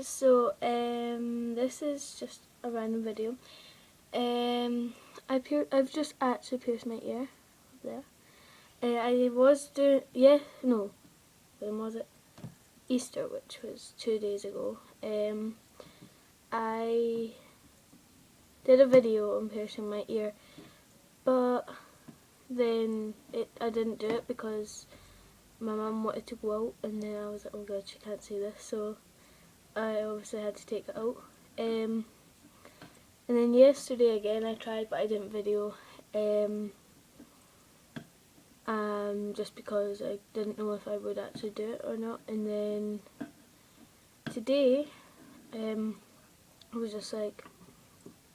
So this is just a random video. I've just actually pierced my ear there. I was doing when was it? Easter, which was 2 days ago. I did a video on piercing my ear, but then I didn't do it because my mum wanted to go out, and then I was like, oh god, she can't see this, so I obviously had to take it out. And then yesterday again I tried, but I didn't video. Just because I didn't know if I would actually do it or not. And then today, I was just like,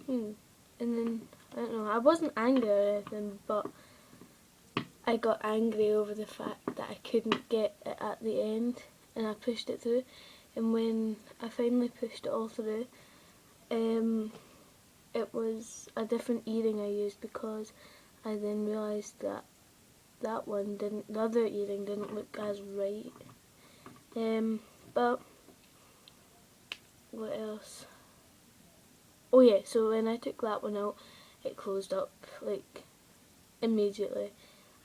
And then I don't know. I wasn't angry or anything, but I got angry over the fact that I couldn't get it at the end, and I pushed it through. And when I finally pushed it all through, it was a different earring I used, because I then realised that the other earring didn't look as right. But what else? Oh yeah, so when I took that one out, it closed up like immediately.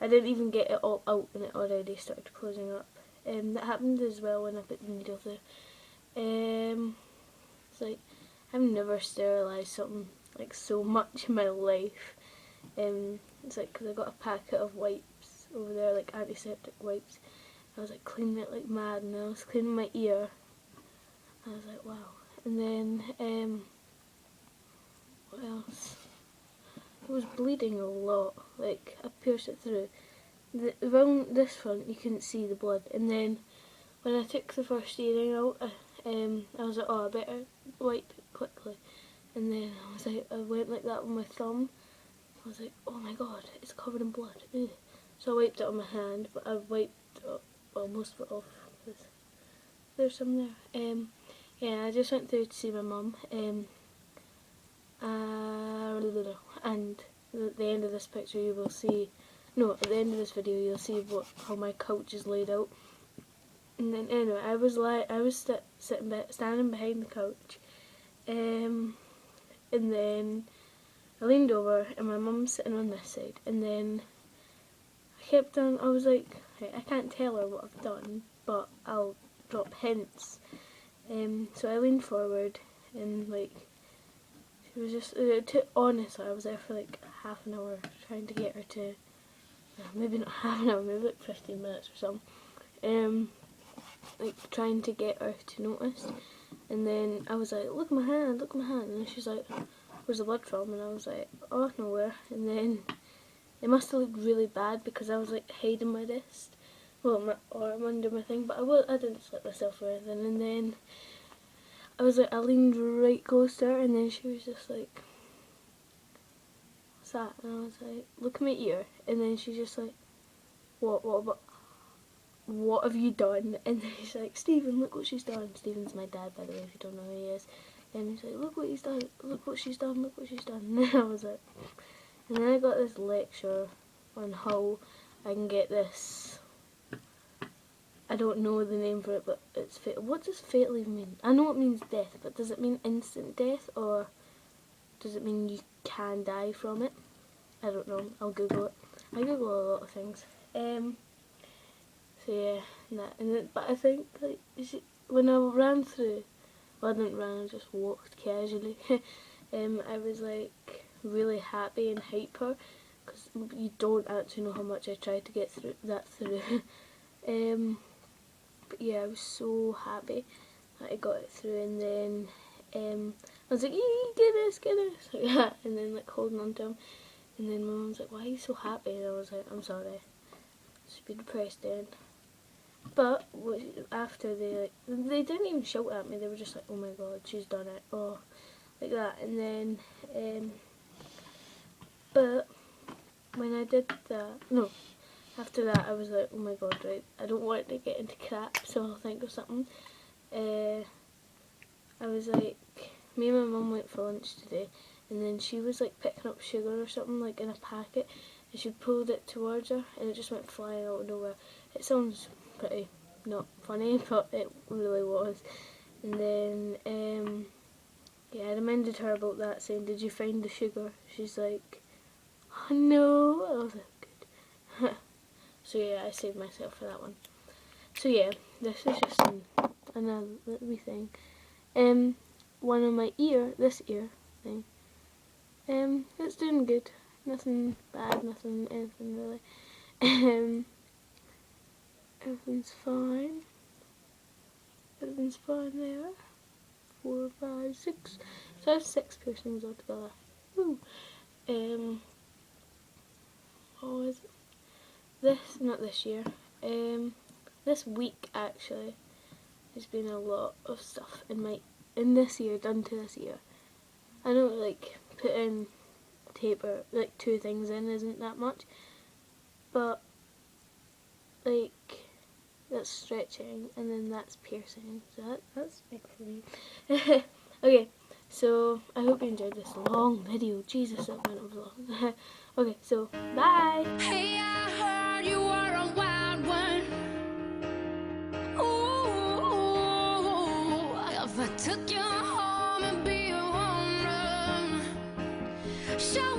I didn't even get it all out and it already started closing up. That happened as well when I put the needle through. It's like I've never sterilised something like so much in my life. It's like, because I got a packet of wipes over there, like antiseptic wipes. I was like cleaning it like mad, and I was cleaning my ear. I was like, wow. And then what else? It was bleeding a lot. Like, I pierced it through. Around this front, you couldn't see the blood. And then when I took the first earring out, I was like, oh, I better wipe it quickly. And then I was like, I went like that with my thumb. I was like, oh my god, it's covered in blood. Ugh. So I wiped it on my hand, but I wiped most of it off because there's some there. Yeah, I just went through to see my mum. And at the end of this picture, you will see. No, at the end of this video, you'll see how my couch is laid out. And then anyway, I was standing behind the couch, and then I leaned over, and my mum's sitting on this side, and then I was like, hey, I can't tell her what I've done, but I'll drop hints. So I leaned forward, and like, she was just, honestly, I was there for like half an hour trying to get her to, maybe not half an hour, maybe like 15 minutes or something, like trying to get her to notice. And then I was like, look at my hand, and she's like, where's the blood from? And I was like, oh, nowhere. And then it must have looked really bad because I was like hiding my wrist, well, my arm under my thing, but I didn't slip myself or anything. And then I was like, I leaned right close to her, and then she was just like, what's that? And I was like, look at my ear. And then she's just like, what have you done? And then he's like, Stephen, look what she's done. Stephen's my dad, by the way, if you don't know who he is. And he's like, look what he's done, look what she's done, look what she's done. And then I was like, and then I got this lecture on how I can get this, I don't know the name for it, but it's fatal. What does fatal even mean? I know it means death, but does it mean instant death, or does it mean you can die from it? I don't know, I'll Google it. I Google a lot of things. So yeah, but I think like when I ran through, well, I didn't run, I just walked casually. I was like really happy and hyper, because you don't actually know how much I tried to get through. But yeah, I was so happy that I got it through, and then I was like, get this, like that, and then like holding on to him, and then my mum was like, why are you so happy? And I was like, I'm sorry, just be depressed then. But after they didn't even shout at me, they were just like, oh my god, she's done it, oh, like that. And then but when I did that, no, after that I was like, oh my god, right, I don't want to get into crap, so I'll think of something. I was like, me and my mum went for lunch today, and then she was like picking up sugar or something like in a packet, and she pulled it towards her, and it just went flying out of nowhere. It sounds pretty not funny, but it really was. And then, yeah, I reminded her about that, saying, "Did you find the sugar?" She's like, "Oh no." I was like, "Good." So yeah, I saved myself for that one. So yeah, this is just another wee thing. One on my ear, this ear thing. It's doing good. Nothing bad, anything really. Everything's fine. Everything's fine there. 4, 5, 6. So I have 6 piercings altogether. Woo. Oh, is it? Not this year. This week actually, there's been a lot of stuff in this year done to this ear. I know, like, putting tape or like 2 things in isn't that much, but like that's stretching and then that's piercing, so that's big for me. Okay, so I hope you enjoyed this long video. Jesus, that went over long. Okay, so bye. Hey, I heard you were a wild one. Ooh, if I took you home and be a woman, show